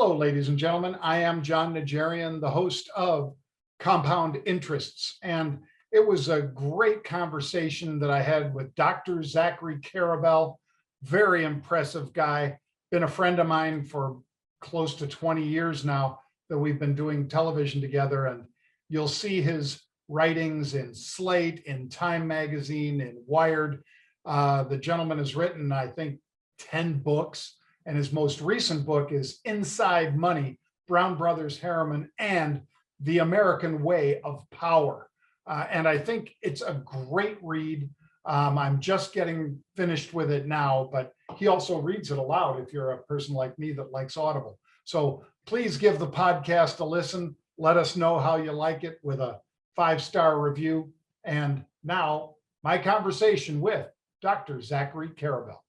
Hello, ladies and gentlemen. I am John Najarian, the host of Compound Interests. And it was a great conversation that I had with Dr. Zachary Karabell. Very impressive guy. Been a friend of mine for close to 20 years now that we've been doing television together. And you'll see his writings in Slate, in Time Magazine, in Wired. The gentleman has written, I think, 10 books. And his most recent book is Inside Money, Brown Brothers Harriman, and The American Way of Power. And I think it's a great read. I'm just getting finished with it now, but he also reads it aloud if you're a person like me that likes Audible. So please give the podcast a listen. Let us know how you like it with a 5-star review. And now my conversation with Dr. Zachary Karabell.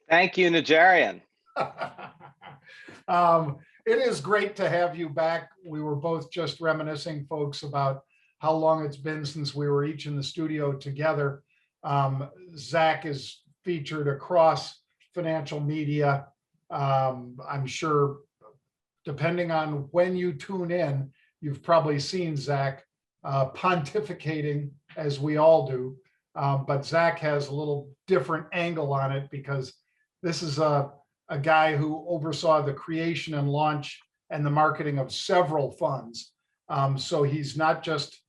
Thank you, Najarian. It is great to have you back. We were both just reminiscing, folks, about how long it's been since we were each in the studio together. Zach is featured across financial media. I'm sure, depending on when you tune in, you've probably seen Zach pontificating, as we all do. But Zach has a little different angle on it because this is a guy who oversaw the creation and launch and the marketing of several funds. So he's not just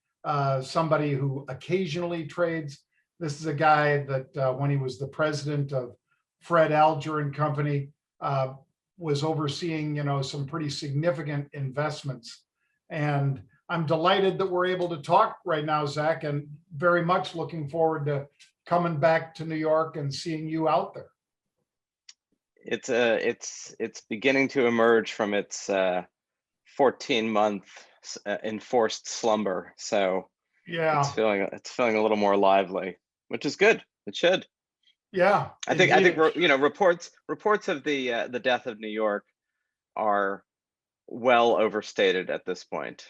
somebody who occasionally trades. This is a guy that when he was the president of Fred Alger and Company, was overseeing, some pretty significant investments. And I'm delighted that we're able to talk right now, Zach, and very much looking forward to coming back to New York and seeing you out there. It's beginning to emerge from its 14-month enforced slumber. So yeah, it's feeling a little more lively, which is good. It should. Yeah, I think reports of the death of New York are well overstated at this point.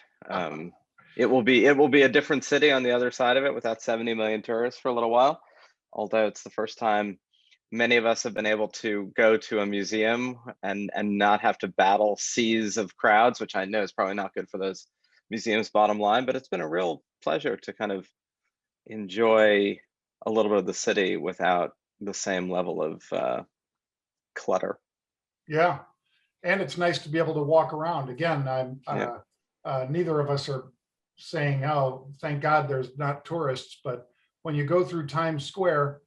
It will be a different city on the other side of it without 70 million tourists for a little while. Although it's the first time many of us have been able to go to a museum and not have to battle seas of crowds, which I know is probably not good for those museums' bottom line, but it's been a real pleasure to kind of enjoy a little bit of the city without the same level of clutter. Yeah, and it's nice to be able to walk around. Again, neither of us are saying, oh, thank God there's not tourists, but when you go through Times Square,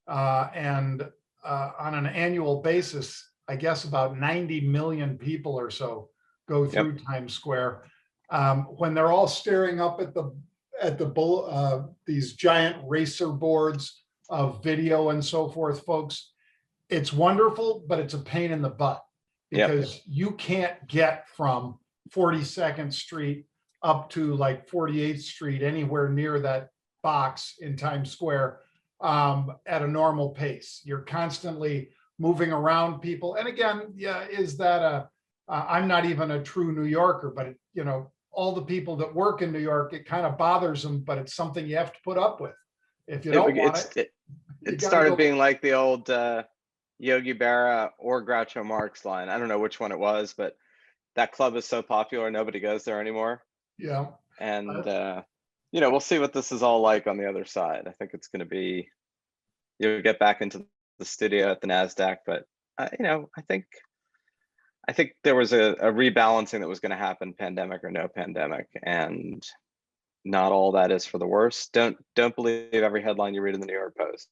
and on an annual basis, I guess about 90 million people or so go through Times Square. When they're all staring up at these giant racer boards of video and so forth, folks, it's wonderful, but it's a pain in the butt because you can't get from 42nd Street up to like 48th Street anywhere near that box in Times Square at a normal pace. You're constantly moving around people. And again, is that I'm not even a true New Yorker, but all the people that work in New York, it kind of bothers them, but it's something you have to put up with. If you don't want it. It started being like the old Yogi Berra or Groucho Marx line. I don't know which one it was, but that club is so popular, nobody goes there anymore. Yeah. And we'll see what this is all like on the other side. I think it's going to be, you'll get back into the studio at the NASDAQ, but I think there was a rebalancing that was going to happen, pandemic or no pandemic, and not all that is for the worse. Don't believe every headline you read in the New York Post.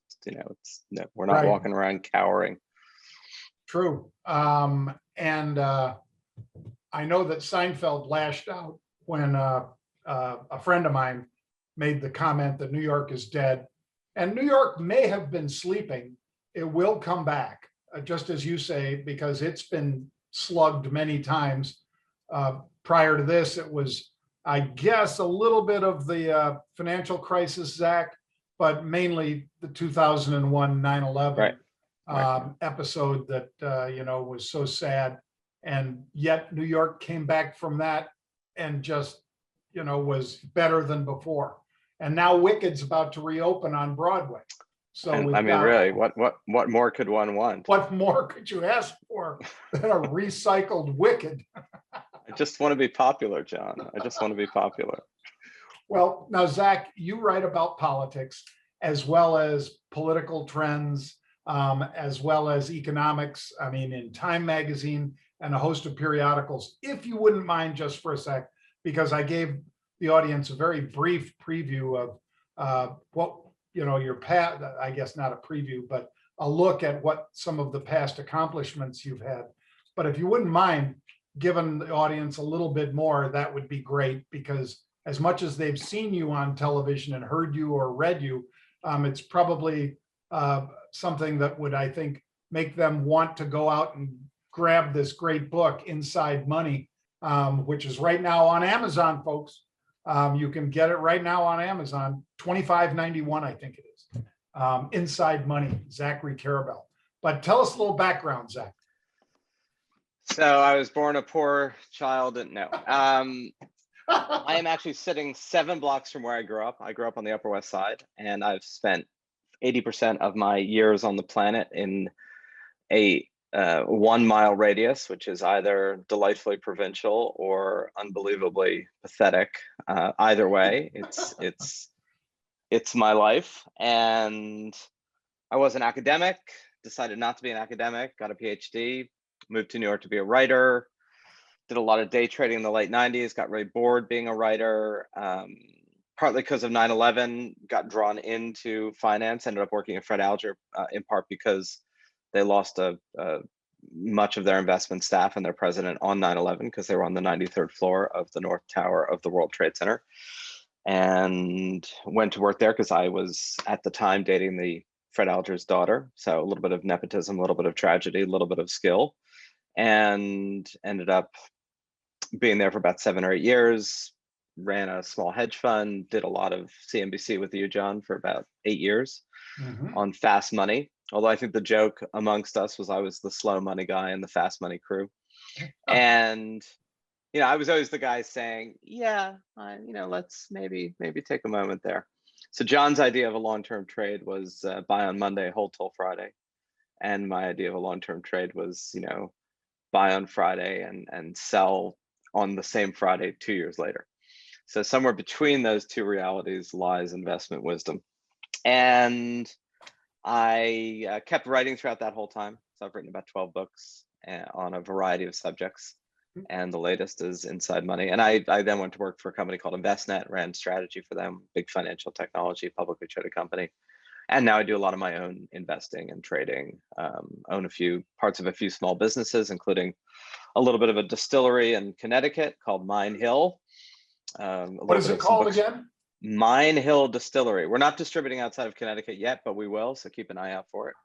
We're not walking around cowering. True. And I know that Seinfeld lashed out when a friend of mine made the comment that New York is dead. And New York may have been sleeping. It will come back, just as you say, because it's been slugged many times. Prior to this, it was, I guess, a little bit of the financial crisis, Zach, but mainly the 2001 9/11 episode that, was so sad. And yet New York came back from that and just, was better than before. And now Wicked's about to reopen on Broadway. So And I we've mean, got, really, what more could one want? what more could you ask for than a recycled Wicked? I just want to be popular, John. I just want to be popular. Well, now, Zach, you write about politics as well as political trends, as well as economics. I mean, in Time Magazine and a host of periodicals. If you wouldn't mind just for a sec, because I gave the audience a very brief preview of what, your past, I guess not a preview, but a look at what some of the past accomplishments you've had. But if you wouldn't mind giving the audience a little bit more, that would be great, because as much as they've seen you on television and heard you or read you, it's probably something that would, I think, make them want to go out and grab this great book, Inside Money, which is right now on Amazon, folks. You can get it right now on Amazon, $25.91, I think it is. Inside Money, Zachary Karabell. But tell us a little background, Zach. So I was born a poor child, and no. I am actually sitting 7 blocks from where I grew up. I grew up on the Upper West Side, and I've spent 80% of my years on the planet in a 1 mile radius, which is either delightfully provincial or unbelievably pathetic. Either way, it's my life. And I was an academic, decided not to be an academic, got a PhD, moved to New York to be a writer, did a lot of day trading in the late 90s, got really bored being a writer, partly because of 9/11, got drawn into finance, ended up working at Fred Alger, in part because they lost much of their investment staff and their president on 9/11, because they were on the 93rd floor of the North Tower of the World Trade Center, and went to work there because I was at the time dating the Fred Alger's daughter. So a little bit of nepotism, a little bit of tragedy, a little bit of skill, and ended up being there for about 7 or 8 years, ran a small hedge fund, did a lot of CNBC with you, John, for about 8 years on fast money. Although I think the joke amongst us was I was the slow money guy in the fast money crew. And, I was always the guy saying, yeah, let's maybe take a moment there. So John's idea of a long-term trade was buy on Monday, hold till Friday. And my idea of a long-term trade was, buy on Friday and sell on the same Friday 2 years later. So somewhere between those two realities lies investment wisdom. And I kept writing throughout that whole time. So I've written about 12 books on a variety of subjects. And the latest is Inside Money. And I then went to work for a company called Envestnet, ran strategy for them, big financial technology, publicly traded company. And now I do a lot of my own investing and trading, own a few parts of a few small businesses, including a little bit of a distillery in Connecticut called Mine Hill. What is it called again? Mine Hill Distillery. We're not distributing outside of Connecticut yet, but we will, so keep an eye out for it.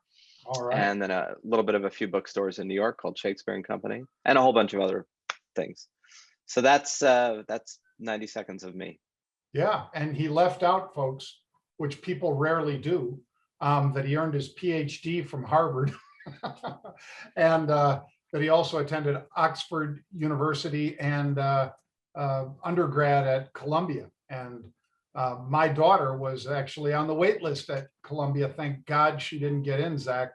All right. And then a little bit of a few bookstores in New York called Shakespeare and Company, and a whole bunch of other things. So that's 90 seconds of me. Yeah, and he left out, folks, which people rarely do, that he earned his PhD from Harvard, and that he also attended Oxford University and undergrad at Columbia. And my daughter was actually on the wait list at Columbia. Thank God she didn't get in, Zach.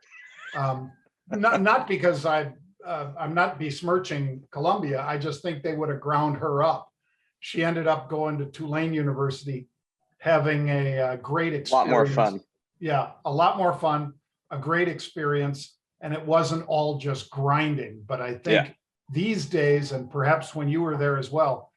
Not because I'm not besmirching Columbia. I just think they would have ground her up. She ended up going to Tulane University, having a great experience. A lot more fun. Yeah, a lot more fun, a great experience. And it wasn't all just grinding. But I think these days, and perhaps when you were there as well,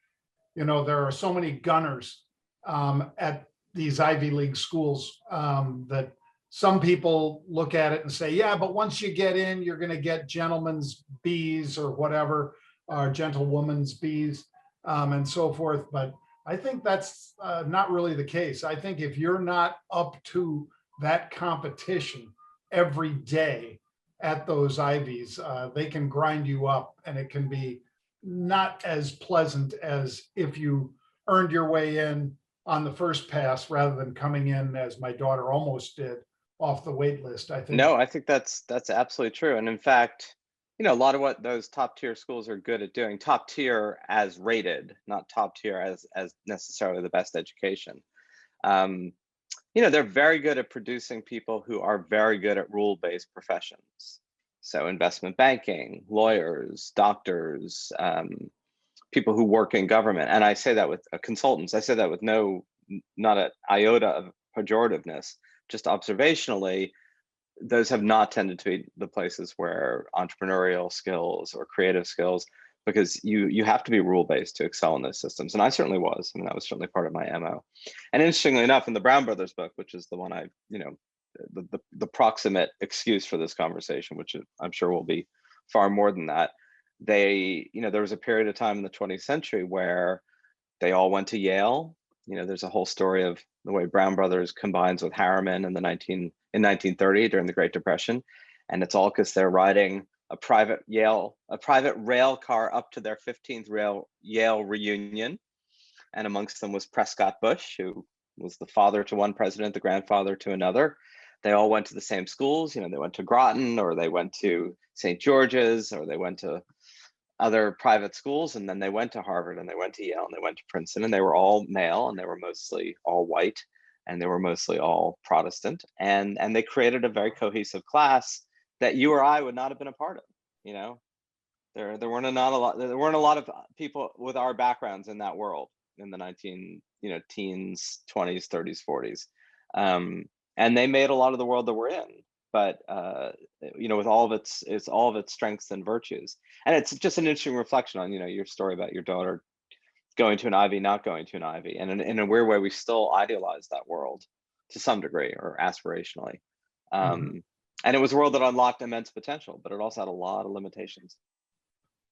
there are so many gunners at these Ivy League schools that some people look at it and say, yeah, but once you get in, you're going to get gentlemen's B's or whatever, or gentlewoman's B's and so forth. But I think that's not really the case. I think if you're not up to that competition every day at those Ivies, they can grind you up, and it can be not as pleasant as if you earned your way in on the first pass rather than coming in, as my daughter almost did, off the wait list. I think. No, I think that's absolutely true. And in fact, a lot of what those top tier schools are good at doing, top tier as rated, not top tier as necessarily the best education, they're very good at producing people who are very good at rule-based professions. So investment banking, lawyers, doctors, people who work in government. And I say that with consultants. I say that with not an iota of pejorativeness, just observationally. Those have not tended to be the places where entrepreneurial skills or creative skills, because you have to be rule-based to excel in those systems. And I certainly was. I mean, that was certainly part of my MO. And interestingly enough, in the Brown Brothers book, which is the one the proximate excuse for this conversation, which I'm sure will be far more than that, there was a period of time in the 20th century where they all went to Yale. There's a whole story of the way Brown Brothers combines with Harriman in 1930 during the Great Depression. And it's all because they're riding a private rail car up to their 15th Yale reunion. And amongst them was Prescott Bush, who was the father to one president, the grandfather to another. They all went to the same schools. They went to Groton, or they went to St. George's, or they went to other private schools, and then they went to Harvard, and they went to Yale, and they went to Princeton, and they were all male, and they were mostly all white, and they were mostly all Protestant, and they created a very cohesive class that you or I would not have been a part of. There weren't a lot of people with our backgrounds in that world in the teens, 20s, 30s, 40s, and they made a lot of the world that we're in. But with all of its strengths and virtues. And it's just an interesting reflection on your story about your daughter going to an Ivy, not going to an Ivy, and in a weird way we still idealize that world to some degree, or aspirationally. And it was a world that unlocked immense potential, but it also had a lot of limitations.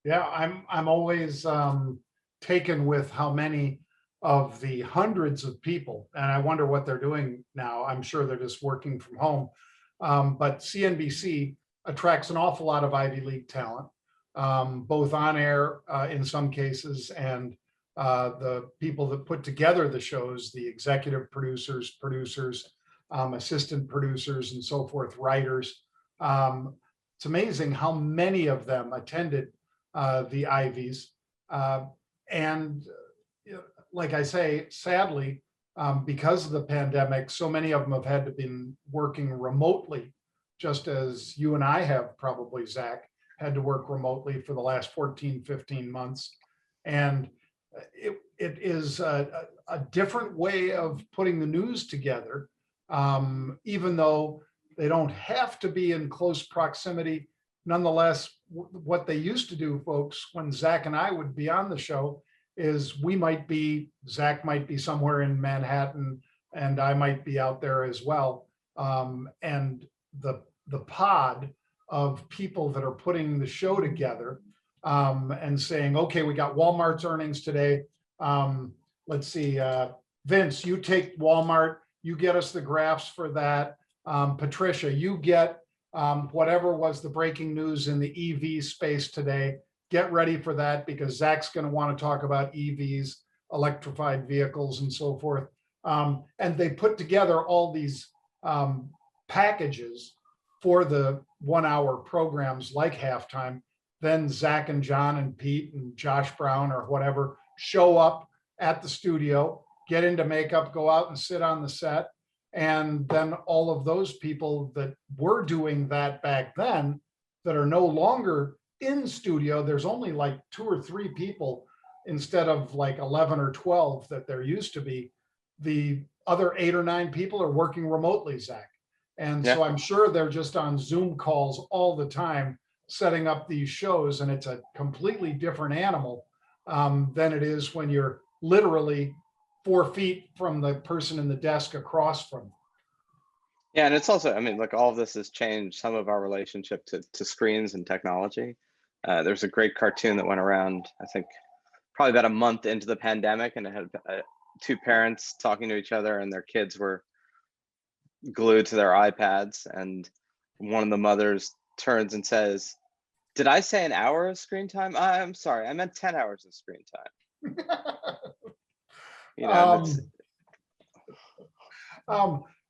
Yeah, I'm always taken with how many of the hundreds of people, and I wonder what they're doing now. I'm sure they're just working from home. But CNBC attracts an awful lot of Ivy League talent, both on air in some cases, and the people that put together the shows, the executive producers, assistant producers, and so forth, writers. It's amazing how many of them attended the Ivies. And like I say, sadly, because of the pandemic, so many of them have had to be working remotely, just as you and I have probably, Zach, had to work remotely for the last 14, 15 months. And it is a different way of putting the news together, even though they don't have to be in close proximity. Nonetheless, what they used to do, folks, when Zach and I would be on the show, is Zach might be somewhere in Manhattan, and I might be out there as well. And the pod of people that are putting the show together and saying, okay, we got Walmart's earnings today. Let's see, Vince, you take Walmart, you get us the graphs for that. Patricia, you get whatever was the breaking news in the EV space today. Get ready for that, because Zach's going to want to talk about EVs, electrified vehicles, and so forth. And they put together all these packages for the 1 hour programs like Halftime. Then Zach and John and Pete and Josh Brown or whatever show up at the studio, get into makeup, go out and sit on the set. And then all of those people that were doing that back then that are no longer in studio, there's only like 2 or 3 people instead of like 11 or 12 that there used to be. The other 8 or 9 people are working remotely, Zach. And so I'm sure they're just on Zoom calls all the time, setting up these shows. And it's a completely different animal than it is when you're literally 4 feet from the person in the desk across from. Yeah, and it's also, I mean, like, all of this has changed some of our relationship to screens and technology. There's a great cartoon that went around, I think, probably about a month into the pandemic, and it had 2 parents talking to each other, and their kids were glued to their iPads, and one of the mothers turns and says, "Did I say an hour of screen time? I'm sorry, I meant 10 hours of screen time."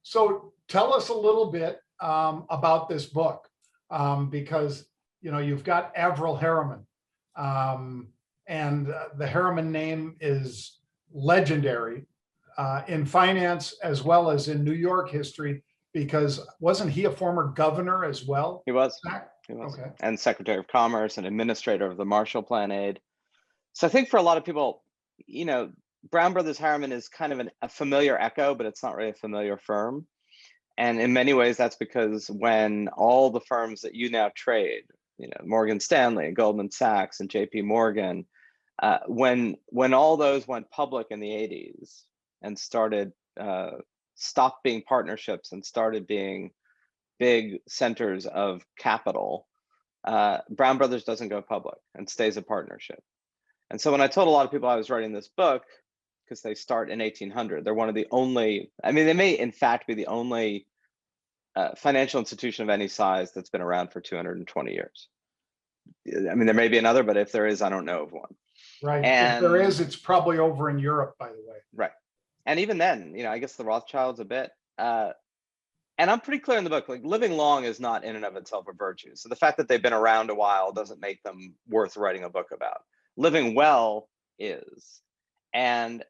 So tell us a little bit about this book, because you've got Avril Harriman, and the Harriman name is legendary. in finance as well as in New York history, because wasn't he a former governor as well? He was. Zach? He was. Okay. And Secretary of Commerce and administrator of the Marshall Plan aid. So I think for a lot of people, you know, Brown Brothers Harriman is kind of a familiar echo, but it's not really a familiar firm. And in many ways, that's because when all the firms that you now trade, you know, Morgan Stanley, Goldman Sachs, and JP Morgan, when all those went public in the 80s and started, stopped being partnerships and started being big centers of capital, Brown Brothers doesn't go public and stays a partnership. And so when I told a lot of people I was writing this book, because they start in 1800, they're one of the only, I mean, they may in fact be the only financial institution of any size that's been around for 220 years. I mean, there may be another, but if there is, I don't know of one. Right. And if there is, it's probably over in Europe, by the way. right. And even then, you know, I guess the Rothschilds a bit. And I'm pretty clear in the book, like living long is not in and of itself a virtue. So the fact that they've been around a while doesn't make them worth writing a book about. Living well is. And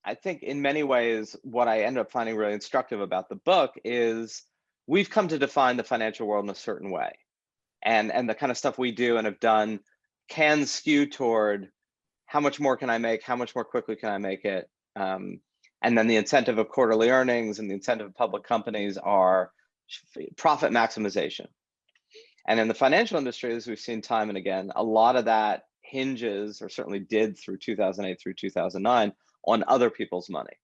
I think in many ways, what I end up finding really instructive about the book is we've come to define the financial world in a certain way. And the kind of stuff we do and have done can skew toward how much more can I make? How much more quickly can I make it? And then the incentive of quarterly earnings and the incentive of public companies are profit maximization. And in the financial industry, as we've seen time and again, a lot of that hinges, or certainly did through 2008 through 2009, on other people's money.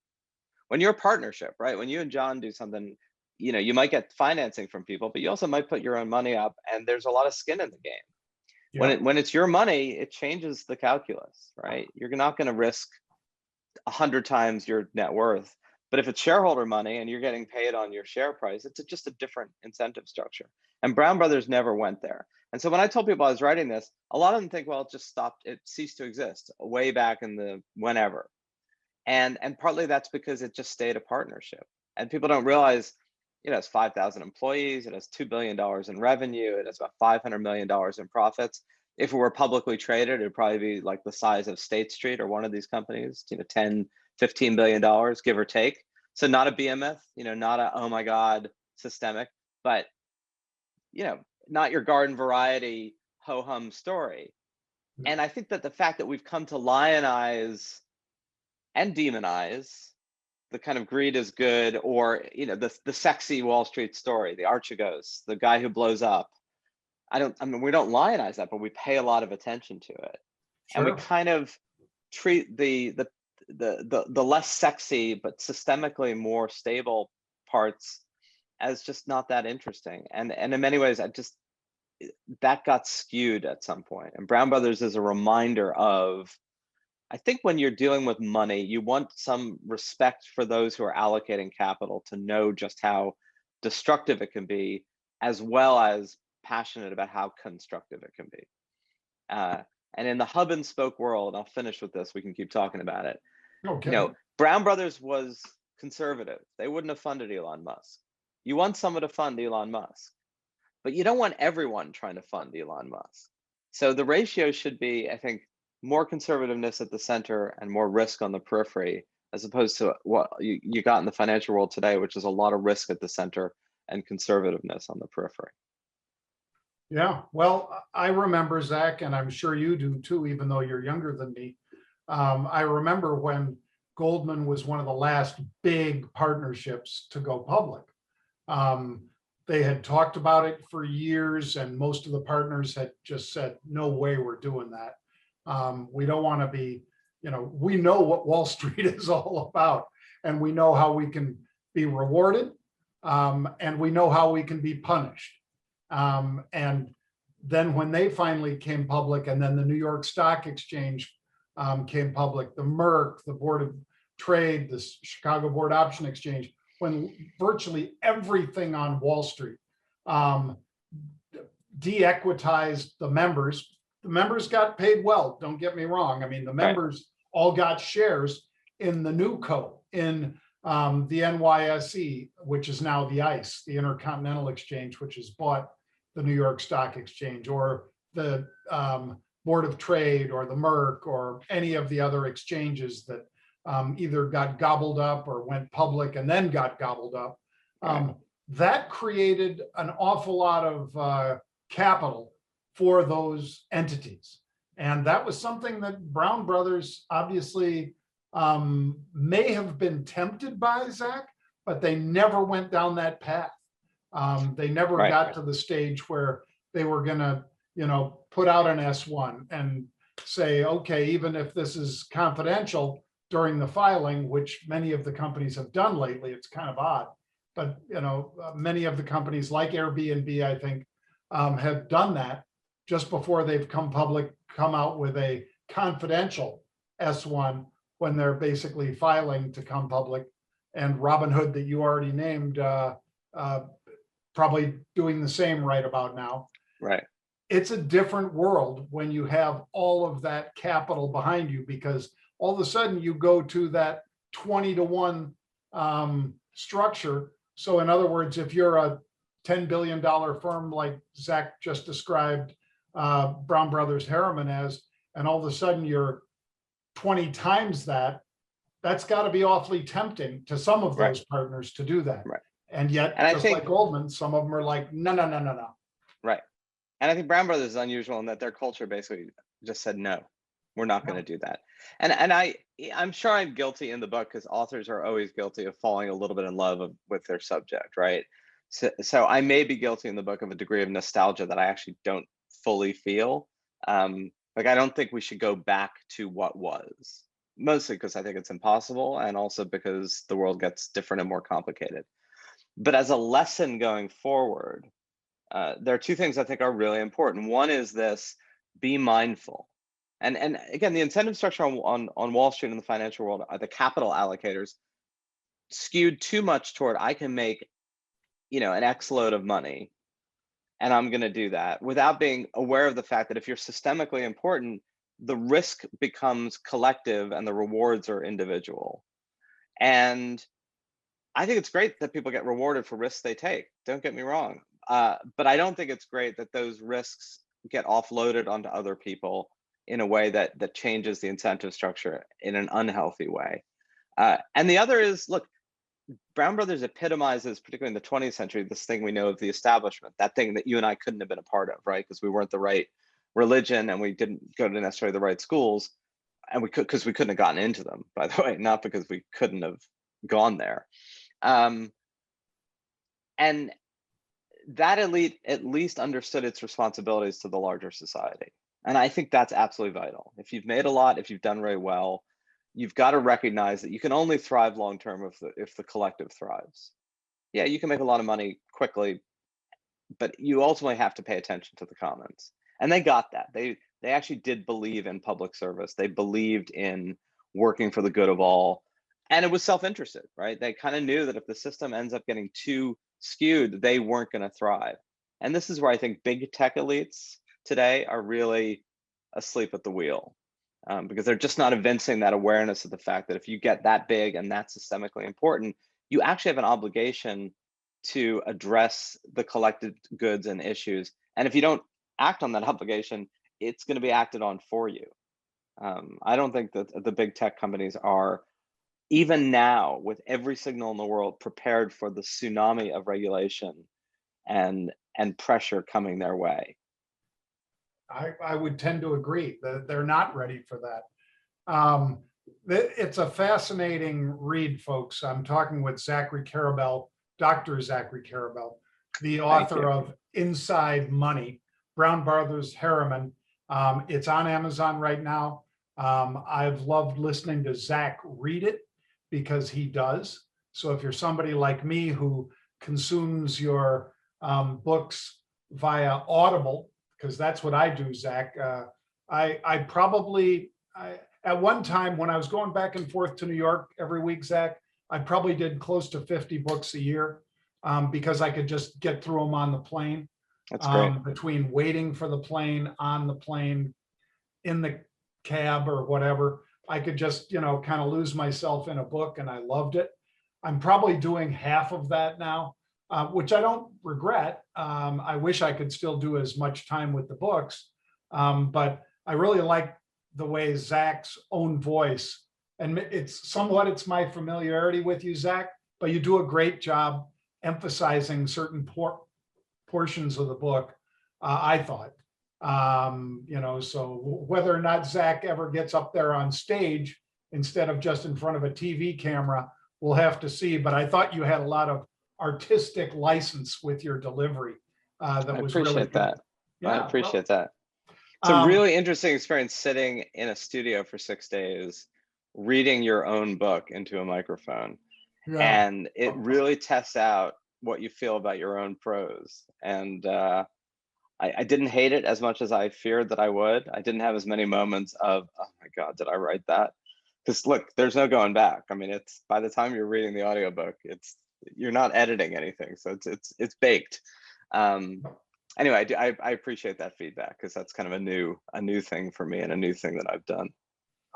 When you're a partnership, right? When you and John do something, you know, you might get financing from people, but you also might put your own money up, and there's a lot of skin in the game. Yeah. When it's your money, it changes the calculus, right? You're not going to risk 100 times your net worth. But if it's shareholder money and you're getting paid on your share price, it's just a different incentive structure. And Brown Brothers never went there. And so when I told people I was writing this, a lot of them think, well, it just stopped, it ceased to exist way back in the whenever. And partly that's because it just stayed a partnership. And people don't realize, you know, it's 5,000 employees, it has $2 billion in revenue, it has about $500 million in profits. If it were publicly traded, it'd probably be like the size of State Street or one of these companies, you know, 10, $15 billion, give or take. So not a behemoth, you know, not a, oh my God, systemic, but, you know, not your garden variety ho-hum story. And I think that the fact that we've come to lionize and demonize the kind of greed is good, or, you know, the sexy Wall Street story, the Archegos, the guy who blows up. I mean, we don't lionize that, but we pay a lot of attention to it. Sure. And we kind of treat the less sexy, but systemically more stable parts as just not that interesting. And in many ways, that got skewed at some point. And Brown Brothers is a reminder of, I think when you're dealing with money, you want some respect for those who are allocating capital to know just how destructive it can be, as well as passionate about how constructive it can be. And in the hub and spoke world, I'll finish with this, we can keep talking about it. Okay. You know, Brown Brothers was conservative. They wouldn't have funded Elon Musk. You want someone to fund Elon Musk, but you don't want everyone trying to fund Elon Musk. So the ratio should be, I think, more conservativeness at the center and more risk on the periphery, as opposed to what you got in the financial world today, which is a lot of risk at the center and conservativeness on the periphery. Yeah, well, I remember, Zach, and I'm sure you do too, even though you're younger than me. I remember when Goldman was one of the last big partnerships to go public. They had talked about it for years, and most of the partners had just said, no way we're doing that. We don't want to be, you know, we know what Wall Street is all about, and we know how we can be rewarded, and we know how we can be punished. And then when they finally came public, and then the New York Stock Exchange came public, the Merck, the Board of Trade, the Chicago Board Option Exchange, when virtually everything on Wall Street de-equitized the members. The members got paid well, don't get me wrong. I mean, the members all got shares in the NewCo, in the NYSE, which is now the ICE, the Intercontinental Exchange, which has bought the New York Stock Exchange, or the Board of Trade, or the Merck, or any of the other exchanges that either got gobbled up or went public and then got gobbled up. That created an awful lot of capital for those entities. And that was something that Brown Brothers obviously may have been tempted by, Zach, but they never went down that path. They never got to the stage where they were going to, put out an S1 and say, okay, even if this is confidential during the filing, which many of the companies have done lately, it's kind of odd. But, many of the companies like Airbnb, I think, have done that just before they've come out with a confidential S1 when they're basically filing to come public. And Robinhood, that you already named, probably doing the same right about now. Right. It's a different world when you have all of that capital behind you, because all of a sudden you go to that 20-to-1 structure. So in other words, if you're a $10 billion firm like Zach just described Brown Brothers Harriman as, and all of a sudden you're 20 times that, that's got to be awfully tempting to some of those partners to do that. Right. And yet, and just like Goldman, some of them are like, no. Right. And I think Brown Brothers is unusual in that their culture basically just said, no, we're not going to do that. And I'm sure I'm guilty in the book, because authors are always guilty of falling a little bit in love with their subject, right? So I may be guilty in the book of a degree of nostalgia that I actually don't fully feel. Like, I don't think we should go back to what was, mostly because I think it's impossible, and also because the world gets different and more complicated. But as a lesson going forward, there are two things I think are really important. One is this: be mindful. And again, the incentive structure on Wall Street and the financial world, the capital allocators, skewed too much toward, I can make, an X load of money, and I'm going to do that, without being aware of the fact that if you're systemically important, the risk becomes collective and the rewards are individual. And I think it's great that people get rewarded for risks they take. Don't get me wrong. But I don't think it's great that those risks get offloaded onto other people in a way that changes the incentive structure in an unhealthy way. And the other is, look, Brown Brothers epitomizes, particularly in the 20th century, this thing we know of the establishment, that thing that you and I couldn't have been a part of, right? Because we weren't the right religion and we didn't go to necessarily the right schools, and because we couldn't have gotten into them, by the way, not because we couldn't have gone there. And that elite at least understood its responsibilities to the larger society. And I think that's absolutely vital. If you've made a lot, if you've done very well, you've got to recognize that you can only thrive long-term if the collective thrives. Yeah, you can make a lot of money quickly, but you ultimately have to pay attention to the commons. And they got that. They actually did believe in public service. They believed in working for the good of all. And it was self-interested, right? They kind of knew that if the system ends up getting too skewed, they weren't going to thrive. And this is where I think big tech elites today are really asleep at the wheel, because they're just not evincing that awareness of the fact that if you get that big and that's systemically important, you actually have an obligation to address the collective goods and issues. And if you don't act on that obligation, it's going to be acted on for you. I don't think that the big tech companies are, even now, with every signal in the world, prepared for the tsunami of regulation and pressure coming their way. I would tend to agree that they're not ready for that. It's a fascinating read, folks. I'm talking with Zachary Karabell, Dr. Zachary Karabell, the author of Inside Money, Brown Brothers Harriman. It's on Amazon right now. I've loved listening to Zach read it, because he does. So if you're somebody like me who consumes your books via Audible, because that's what I do, Zach, I probably, at one time when I was going back and forth to New York every week, Zach, I probably did close to 50 books a year, because I could just get through them on the plane. That's great. Between waiting for the plane, on the plane, in the cab or whatever, I could just, kind of lose myself in a book, and I loved it. I'm probably doing half of that now, which I don't regret. I wish I could still do as much time with the books, but I really like the way Zach's own voice and it's my familiarity with you, Zach, but you do a great job emphasizing certain portions of the book, I thought. So whether or not Zach ever gets up there on stage instead of just in front of a TV camera, we'll have to see. But I thought you had a lot of artistic license with your delivery. That I was really appreciate good. that. I Yeah, appreciate well, that. It's a really interesting experience sitting in a studio for 6 days, reading your own book into a microphone. yeah. And it really tests out what you feel about your own prose. And I didn't hate it as much as I feared that I would. I didn't have as many moments of, oh my God, did I write that? Because look, there's no going back. I mean, it's by the time you're reading the audiobook, you're not editing anything, so it's baked. Anyway, I appreciate that feedback, because that's kind of a new thing for me and a new thing that I've done.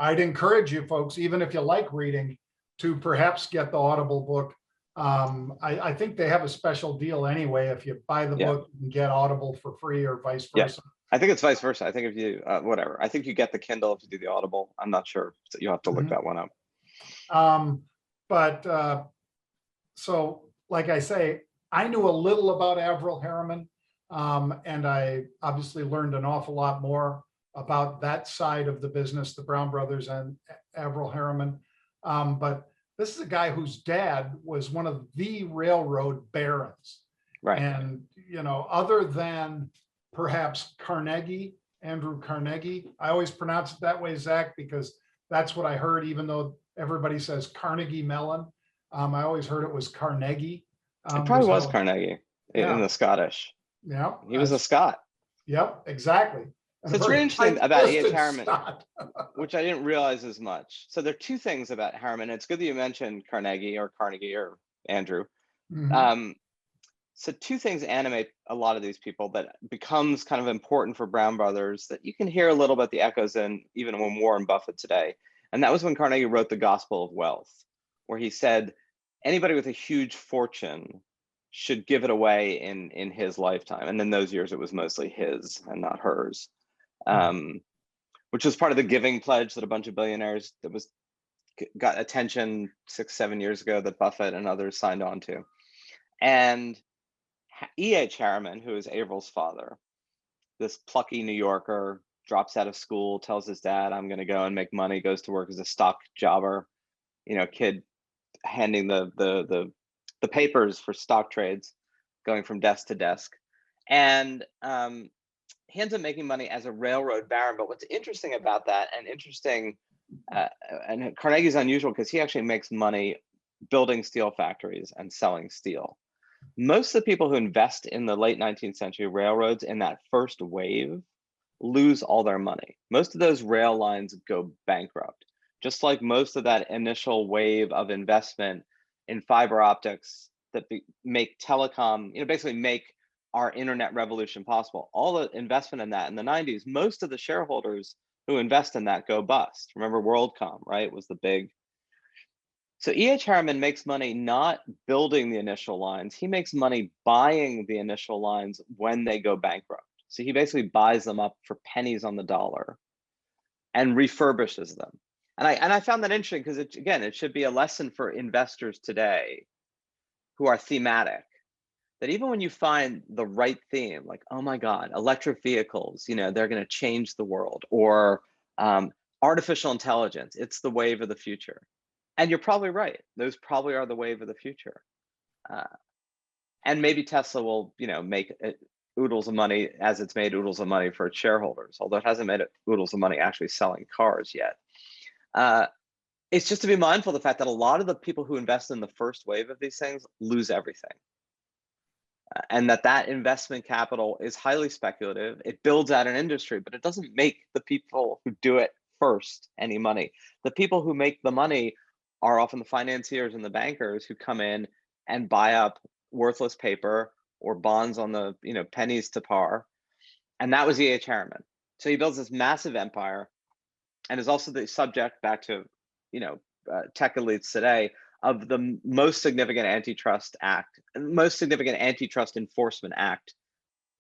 I'd encourage you folks, even if you like reading, to perhaps get the Audible book. I think they have a special deal anyway. If you buy the book, you can get Audible for free, or vice versa. I think it's vice versa. I think if you, whatever, I think you get the Kindle if you do the Audible. I'm not sure. So you'll have to look that one up. So like I say, I knew a little about Averell Harriman, and I obviously learned an awful lot more about that side of the business, the Brown brothers and Averell Harriman. But this is a guy whose dad was one of the railroad barons. Right. And, other than perhaps Carnegie, Andrew Carnegie, I always pronounce it that way, Zach, because that's what I heard, even though everybody says Carnegie Mellon. I always heard it was Carnegie. It probably was Carnegie in the Scottish. Yeah. He was a Scot. Yep, exactly. So it's really interesting about E.H. Harriman, which I didn't realize as much. So there are two things about Harriman. It's good that you mentioned Carnegie or Andrew. So two things animate a lot of these people that becomes kind of important for Brown brothers, that you can hear a little bit the echoes in even when Warren Buffett today. And that was when Carnegie wrote The Gospel of Wealth, where he said anybody with a huge fortune should give it away in his lifetime. And in those years, it was mostly his and not hers. Which was part of the giving pledge that a bunch of billionaires got attention 6-7 years ago that Buffett and others signed on to. And E.H. Harriman, who is Averell's father, this plucky New Yorker, drops out of school, tells his dad, I'm going to go and make money, goes to work as a stock jobber, kid handing the papers for stock trades, going from desk to desk. And he ends up making money as a railroad baron. But what's interesting about that, and Carnegie's unusual because he actually makes money building steel factories and selling steel. Most of the people who invest in the late 19th century railroads in that first wave lose all their money. Most of those rail lines go bankrupt, just like most of that initial wave of investment in fiber optics that make telecom, basically make our internet revolution possible. All the investment in that in the 90s, most of the shareholders who invest in that go bust. Remember WorldCom, right? Was the big. So E.H. Harriman makes money not building the initial lines. He makes money buying the initial lines when they go bankrupt. So he basically buys them up for pennies on the dollar and refurbishes them. And I found that interesting because it should be a lesson for investors today who are thematic, that even when you find the right theme, like, oh my God, electric vehicles, they're going to change the world, or artificial intelligence, it's the wave of the future. And you're probably right. Those probably are the wave of the future. And maybe Tesla will, make oodles of money as it's made oodles of money for its shareholders, although it hasn't made oodles of money actually selling cars yet. It's just to be mindful of the fact that a lot of the people who invest in the first wave of these things lose everything. And that investment capital is highly speculative. It builds out an industry, but it doesn't make the people who do it first any money. The people who make the money are often the financiers and the bankers who come in and buy up worthless paper or bonds on the pennies to par. And that was E.H. Harriman. So he builds this massive empire, and is also the subject, back to tech elites today, of the most significant antitrust enforcement act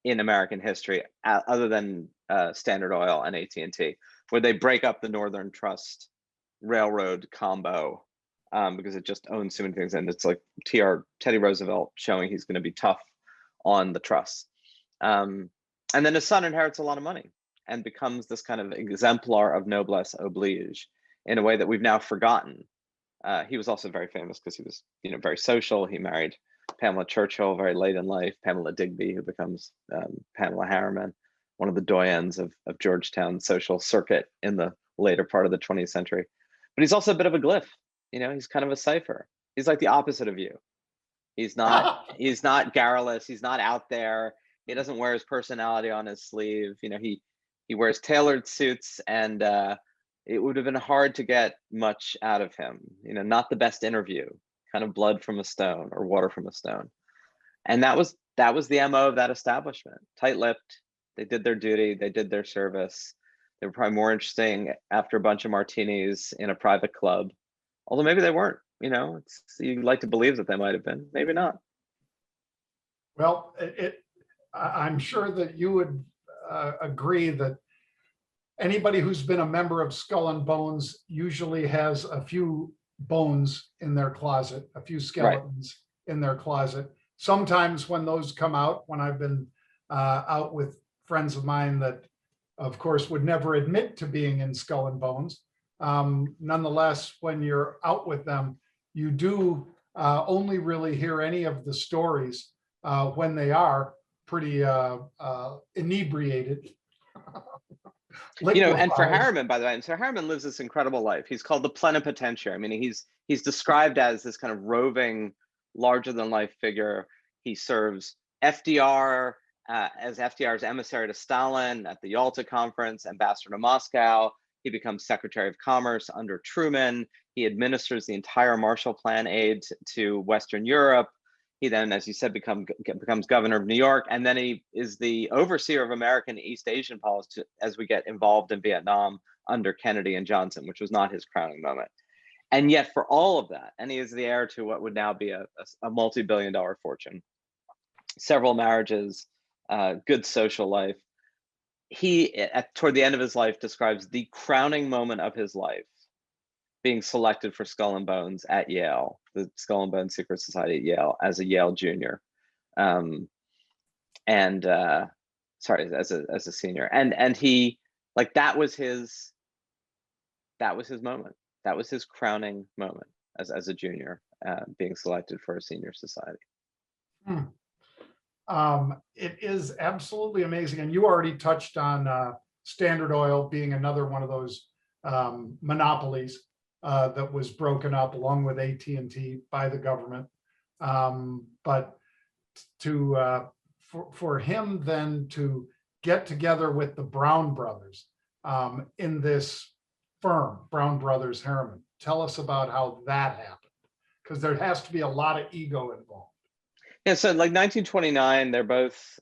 in American history, other than Standard Oil and AT&T, where they break up the Northern Trust railroad combo, because it just owns so many things. And it's like Teddy Roosevelt showing he's going to be tough on the trusts. And then his son inherits a lot of money and becomes this kind of exemplar of noblesse oblige in a way that we've now forgotten. He was also very famous because he was, very social. He married Pamela Churchill very late in life, Pamela Digby, who becomes Pamela Harriman, one of the doyens of Georgetown's social circuit in the later part of the 20th century. But he's also a bit of a glyph. He's kind of a cipher. He's like the opposite of you. He's not garrulous. He's not out there. He doesn't wear his personality on his sleeve. He wears tailored suits, and it would have been hard to get much out of him. Not the best interview, kind of blood from a stone or water from a stone. And that was the MO of that establishment. Tight-lipped. They did their duty. They did their service. They were probably more interesting after a bunch of martinis in a private club, although maybe they weren't. You'd like to believe that they might have been, maybe not. Well, I'm sure that you would agree that anybody who's been a member of Skull and Bones usually has a few bones in their closet, a few skeletons in their closet. Sometimes when those come out, when I've been out with friends of mine that, of course, would never admit to being in Skull and Bones, nonetheless, when you're out with them, you do only really hear any of the stories when they are pretty inebriated. And for Harriman, by the way, and so Harriman lives this incredible life. He's called the plenipotentiary. I mean, he's described as this kind of roving, larger than life figure. He serves FDR as FDR's emissary to Stalin at the Yalta Conference, ambassador to Moscow. He becomes Secretary of Commerce under Truman. He administers the entire Marshall Plan aid to Western Europe. He then, as you said, becomes governor of New York, and then he is the overseer of American East Asian policy as we get involved in Vietnam under Kennedy and Johnson, which was not his crowning moment. And yet for all of that, and he is the heir to what would now be a multi-billion-dollar fortune, several marriages, good social life. He, toward the end of his life, describes the crowning moment of his life being selected for Skull and Bones at Yale, the Skull and Bones Secret Society at Yale, as a Yale junior, as a senior, and he, like, that was his moment. That was his crowning moment as a junior, being selected for a senior society. It is absolutely amazing, and you already touched on Standard Oil being another one of those monopolies that was broken up along with AT&T by the government. But for him then to get together with the Brown brothers in this firm, Brown Brothers Harriman, tell us about how that happened, because there has to be a lot of ego involved. Yeah, so like 1929, they're both,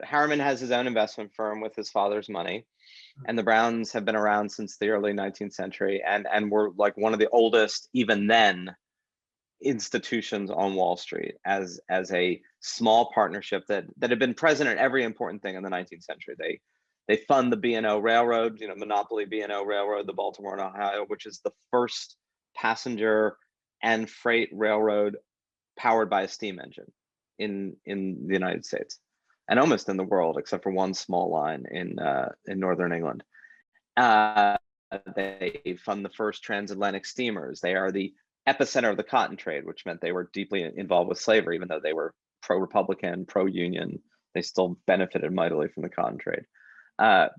Harriman has his own investment firm with his father's money. And the Browns have been around since the early 19th century and were like one of the oldest, even then, institutions on Wall Street as a small partnership that had been present at every important thing in the 19th century. They fund the B&O Railroad, monopoly B&O Railroad, the Baltimore and Ohio, which is the first passenger and freight railroad powered by a steam engine in the United States, and almost in the world, except for one small line in Northern England. They fund the first transatlantic steamers. They are the epicenter of the cotton trade, which meant they were deeply involved with slavery, even though they were pro-Republican, pro-union. They still benefited mightily from the cotton trade. And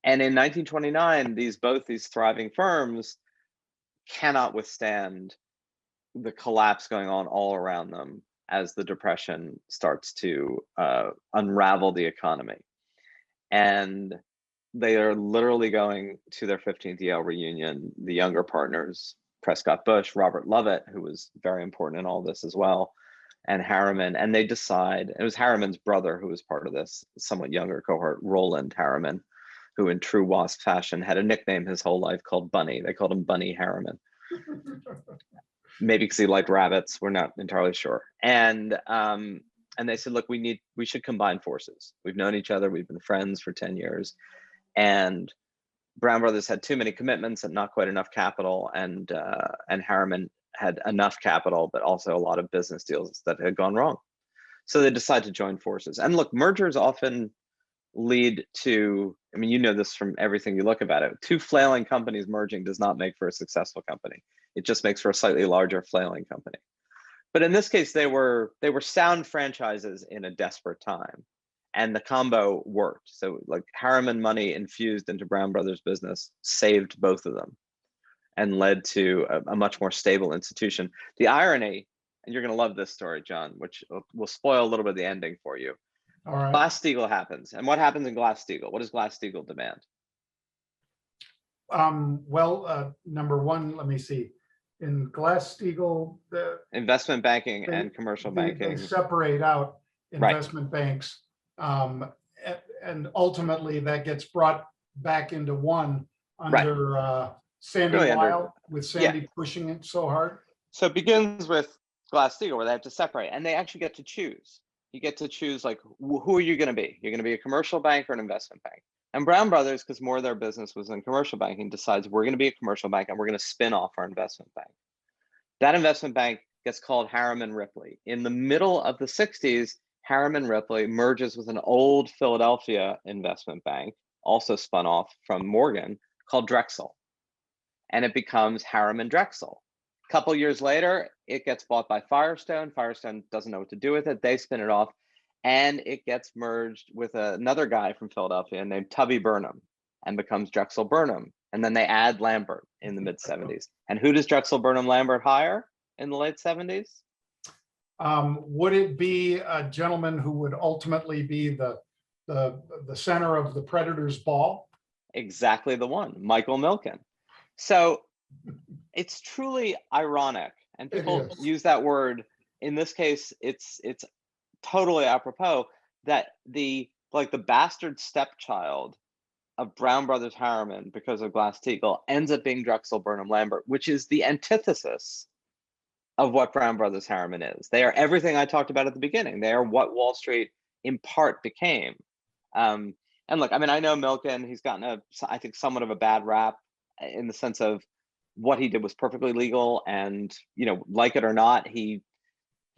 in 1929, both these thriving firms cannot withstand the collapse going on all around them as the Depression starts to unravel the economy. And they are literally going to their 15th Yale reunion, the younger partners, Prescott Bush, Robert Lovett, who was very important in all this as well, and Harriman, and they decide, it was Harriman's brother who was part of this somewhat younger cohort, Roland Harriman, who in true WASP fashion had a nickname his whole life called Bunny. They called him Bunny Harriman. Maybe because he liked rabbits, we're not entirely sure. And they said, look, we should combine forces. We've known each other, we've been friends for 10 years. And Brown Brothers had too many commitments and not quite enough capital, and Harriman had enough capital, but also a lot of business deals that had gone wrong. So they decided to join forces. And look, mergers often lead to, I mean, you know this from everything you look about it, two flailing companies merging does not make for a successful company. It just makes for a slightly larger flailing company. But in this case, they were sound franchises in a desperate time, and the combo worked. So like Harriman money infused into Brown Brothers business saved both of them and led to a much more stable institution. The irony, and you're going to love this story, John, which will spoil a little bit of the ending for you. All right. Glass-Steagall happens. And what happens in Glass-Steagall? What does Glass-Steagall demand? Well, number one, let me see. In Glass-Steagall, the Investment banking and commercial banking. They separate out investment banks, and ultimately that gets brought back into one under Sandy Really Weil, with Sandy pushing it so hard. So it begins with Glass-Steagall, where they have to separate, and they actually get to choose. You get to choose, like, who are you going to be? You're going to be a commercial bank or an investment bank. And Brown Brothers, because more of their business was in commercial banking, decides we're going to be a commercial bank and we're going to spin off our investment bank. That investment bank gets called Harriman Ripley. In the middle of the 60s, Harriman Ripley merges with an old Philadelphia investment bank, also spun off from Morgan, called Drexel. And it becomes Harriman Drexel. A couple years later, it gets bought by Firestone. Firestone doesn't know what to do with it. They spin it off, and it gets merged with another guy from Philadelphia named Tubby Burnham and becomes Drexel Burnham. And then they add Lambert in the mid 70s. And who does Drexel Burnham Lambert hire in the late 70s? Would it be a gentleman who would ultimately be the center of the Predators' ball? Exactly the one, Michael Milken. So it's truly ironic, and people use that word. In this case, it's totally apropos that the bastard stepchild of Brown Brothers Harriman, because of Glass-Steagall, ends up being Drexel Burnham Lambert, which is the antithesis of what Brown Brothers Harriman is. They are everything I talked about at the beginning. They are what Wall Street in part became. And look, I mean, I know Milken, he's gotten I think somewhat of a bad rap in the sense of what he did was perfectly legal, and, you know, like it or not, he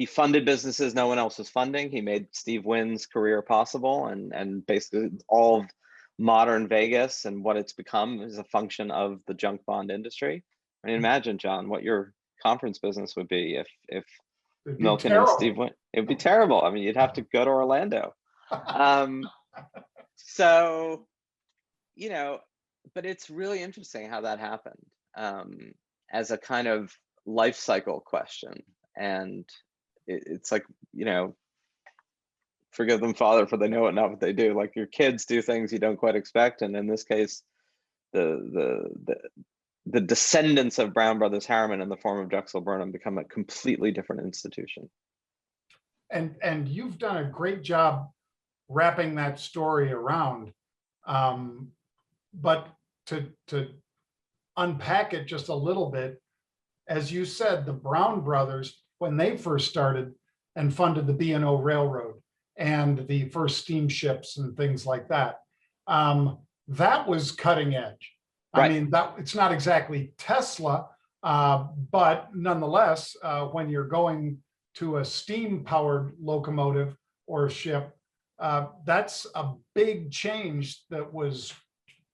funded businesses no one else was funding. He made Steve Wynn's career possible, and basically all of modern Vegas and what it's become is a function of the junk bond industry. I mean, imagine, John, what your conference business would be if Milken and Steve Wynn. It would be terrible. I mean, you'd have to go to Orlando. So, you know, but it's really interesting how that happened as a kind of life cycle question. And it's like, you know, forgive them, Father, for they know not what they do. Like, your kids do things you don't quite expect, and in this case, the descendants of Brown Brothers Harriman in the form of Drexel Burnham become a completely different institution. And you've done a great job wrapping that story around, but to unpack it just a little bit, as you said, the Brown Brothers, when they first started and funded the B&O Railroad and the first steamships and things like that, that was cutting edge. Right. I mean, it's not exactly Tesla, but nonetheless, when you're going to a steam-powered locomotive or ship, that's a big change that was,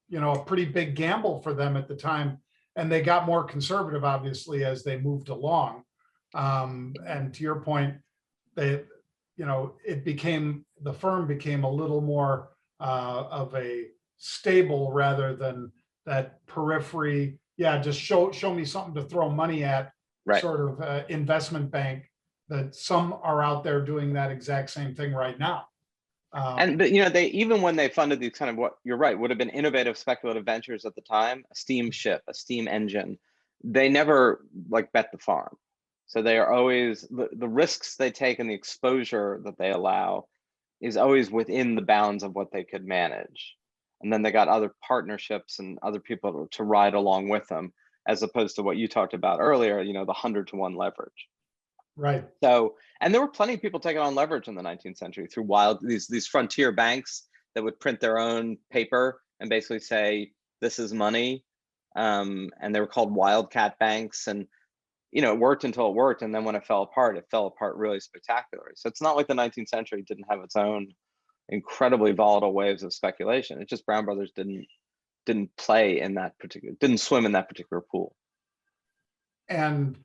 you know, a pretty big gamble for them at the time. And they got more conservative, obviously, as they moved along. And to your point, they, you know, the firm became a little more of a stable rather than that periphery. Yeah, just show me something to throw money at, right, sort of investment bank that some are out there doing that exact same thing right now. But you know, they, even when they funded these kind of, what you're right, would have been innovative speculative ventures at the time, a steamship, a steam engine, they never like bet the farm. So they are always, the risks they take and the exposure that they allow is always within the bounds of what they could manage. And then they got other partnerships and other people to ride along with them, as opposed to what you talked about earlier, you know, the 100-to-1 leverage. Right. So, and there were plenty of people taking on leverage in the 19th century through these frontier banks that would print their own paper and basically say, this is money. And they were called wildcat banks. And, it worked until it worked. And then when it fell apart really spectacularly. So it's not like the 19th century didn't have its own incredibly volatile waves of speculation. It's just Brown Brothers didn't swim in that particular pool. And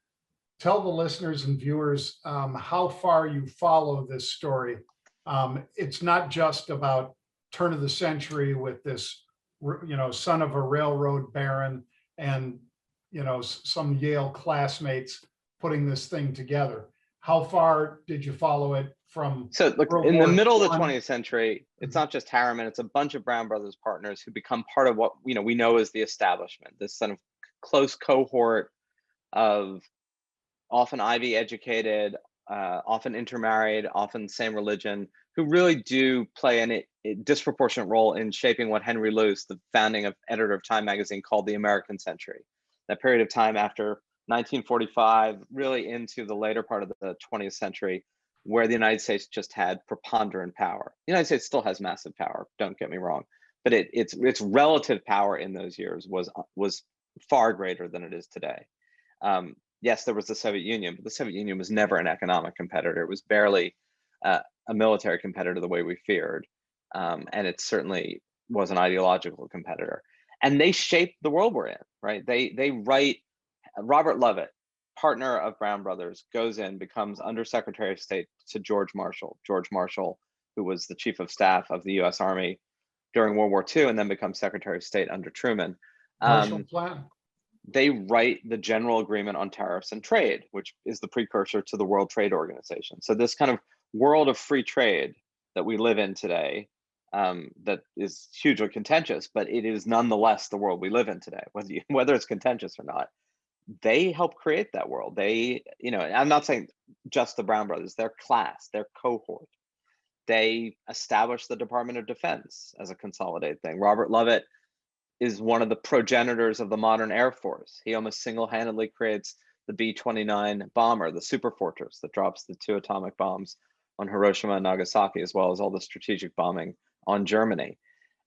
tell the listeners and viewers how far you follow this story. It's not just about turn of the century with this, son of a railroad baron and, some Yale classmates putting this thing together. How far did you follow it from? So look, World in the War middle of the I? 20th century, it's not just Harriman, it's a bunch of Brown Brothers partners who become part of what we know as the establishment, this sort of close cohort of often Ivy educated, often intermarried, often same religion, who really do play a disproportionate role in shaping what Henry Luce, the founding editor of Time magazine, called the American century. That period of time after 1945, really into the later part of the 20th century, where the United States just had preponderant power. The United States still has massive power, don't get me wrong, but its relative power in those years was far greater than it is today. Yes, there was the Soviet Union, but the Soviet Union was never an economic competitor. It was barely a military competitor the way we feared. And it certainly was an ideological competitor. And they shaped the world we're in, right? They write, Robert Lovett, partner of Brown Brothers, goes in, becomes Undersecretary of State to George Marshall. George Marshall, who was the Chief of Staff of the US Army during World War II, and then becomes Secretary of State under Truman. Marshall Plan. They write the General Agreement on Tariffs and Trade, which is the precursor to the World Trade Organization. So this kind of world of free trade that we live in today, that is hugely contentious, but it is nonetheless the world we live in today, whether it's contentious or not. They help create that world. They, I'm not saying just the Brown Brothers, their class, their cohort. They established the Department of Defense as a consolidated thing. Robert Lovett is one of the progenitors of the modern Air Force. He almost single-handedly creates the B-29 bomber, the superfortress that drops the 2 atomic bombs on Hiroshima and Nagasaki, as well as all the strategic bombing on Germany.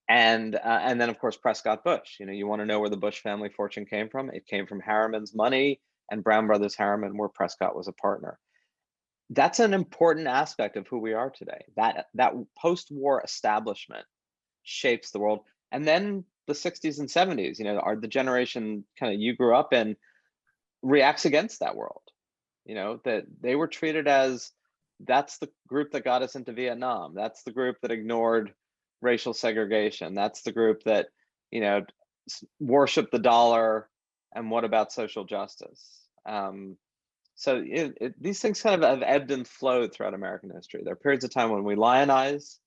And then, of course, Prescott Bush. You want to know where the Bush family fortune came from? It came from Harriman's money and Brown Brothers Harriman, where Prescott was a partner. That's an important aspect of who we are today. That post-war establishment shapes the world. And then the 60s and 70s, are the generation kind of you grew up in, reacts against that world. That they were treated as, that's the group that got us into Vietnam. That's the group that ignored racial segregation. That's the group that, worshiped the dollar. And what about social justice? So these things kind of have ebbed and flowed throughout American history. There are periods of time when we lionize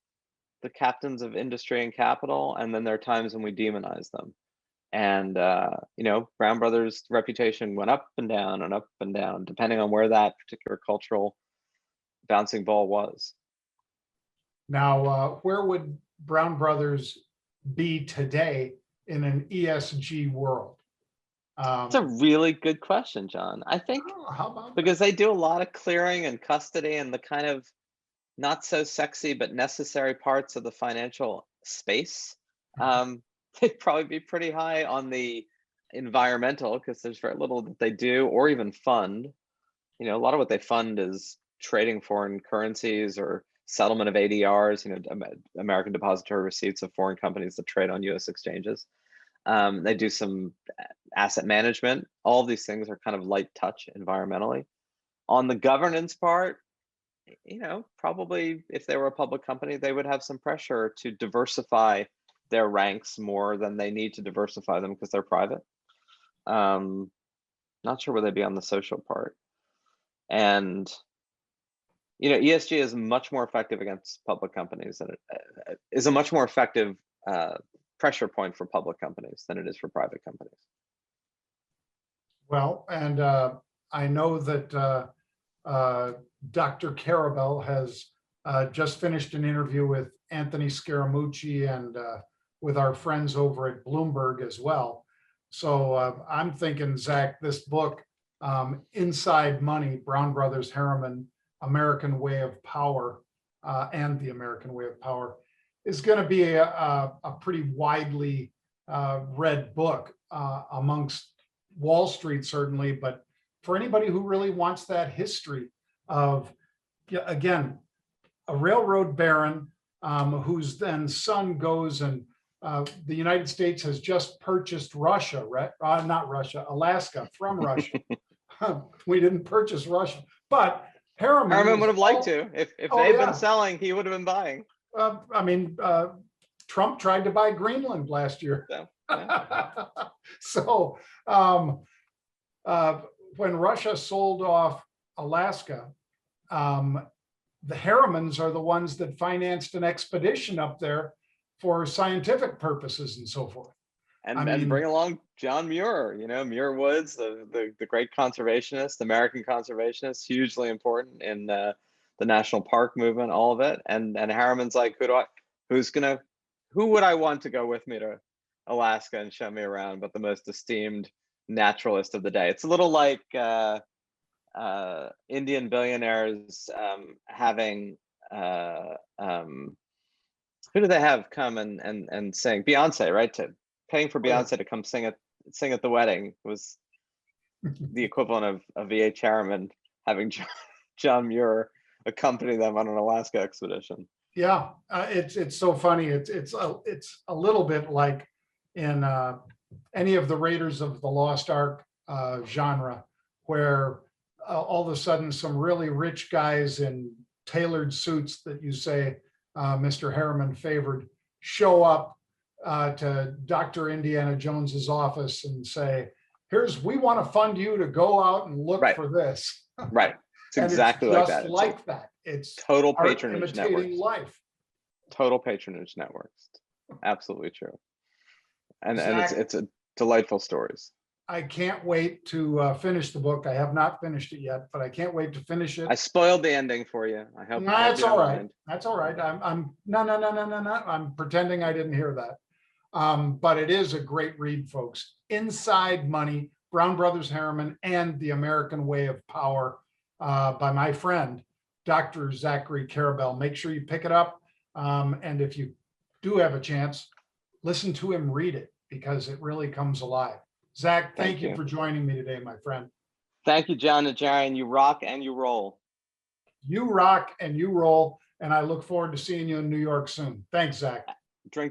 the captains of industry and capital, and then there are times when we demonize them. And Brown Brothers' reputation went up and down and up and down, depending on where that particular cultural bouncing ball was. Now, where would Brown Brothers be today in an ESG world? It's a really good question, John. I think because they do a lot of clearing and custody and the kind of not so sexy but necessary parts of the financial space. They'd probably be pretty high on the environmental, because there's very little that they do or even fund. A lot of what they fund is trading foreign currencies or settlement of ADRs, American depository receipts of foreign companies that trade on US exchanges. They do some asset management. All of these things are kind of light touch environmentally. On the governance part, probably if they were a public company, they would have some pressure to diversify their ranks more than they need to diversify them because they're private. Not sure where they'd be on the social part. And, ESG is much more effective against public companies than it is a much more effective pressure point for public companies than it is for private companies. Well, and I know that Dr. Karabell has just finished an interview with Anthony Scaramucci and with our friends over at Bloomberg as well. So I'm thinking, Zach, this book, Inside Money, Brown Brothers Harriman, American Way of Power, and the American Way of Power, is going to be a pretty widely read book amongst Wall Street, certainly, but for anybody who really wants that history of, again, a railroad baron whose then son goes and the United States has just purchased Russia, right? Not Russia, Alaska from Russia. We didn't purchase Russia, but Harriman would have liked to. If Oh, they'd yeah. been selling, he would have been buying. I mean, Trump tried to buy Greenland last year. So, yeah. So when Russia sold off Alaska, the Harrimans are the ones that financed an expedition up there for scientific purposes and so forth. And bring along John Muir, Muir Woods, the great conservationist, American conservationist, hugely important in the national park movement, all of it. And Harriman's like, who would I want to go with me to Alaska and show me around, but the most esteemed naturalist of the day. It's a little like Indian billionaires having who do they have come and sing? Beyonce, right? Paying for Beyonce to come sing at the wedding was the equivalent of V.H. Harriman having John Muir accompany them on an Alaska expedition. Yeah, it's so funny. It's a little bit like in any of the Raiders of the Lost Ark genre, where all of a sudden some really rich guys in tailored suits that you say Mr. Harriman favored show up to Dr. Indiana Jones's office and say, we want to fund you to go out and look for this. Right. It's exactly like that. Like that. It's total patronage imitating networks. Life. Total patronage networks. Absolutely true. And Zach, it's a delightful stories. I can't wait to finish the book. I have not finished it yet, but I can't wait to finish it. I spoiled the ending for you. I hope. No, that's all right. That's all right. No. I'm pretending I didn't hear that. But it is a great read, folks. Inside Money, Brown Brothers Harriman, and The American Way of Power by my friend, Dr. Zachary Karabell. Make sure you pick it up. And if you do have a chance, listen to him read it, because it really comes alive. Zach, thank you for joining me today, my friend. Thank you, John and Jarian. You rock and you roll. You rock and you roll. And I look forward to seeing you in New York soon. Thanks, Zach. Drink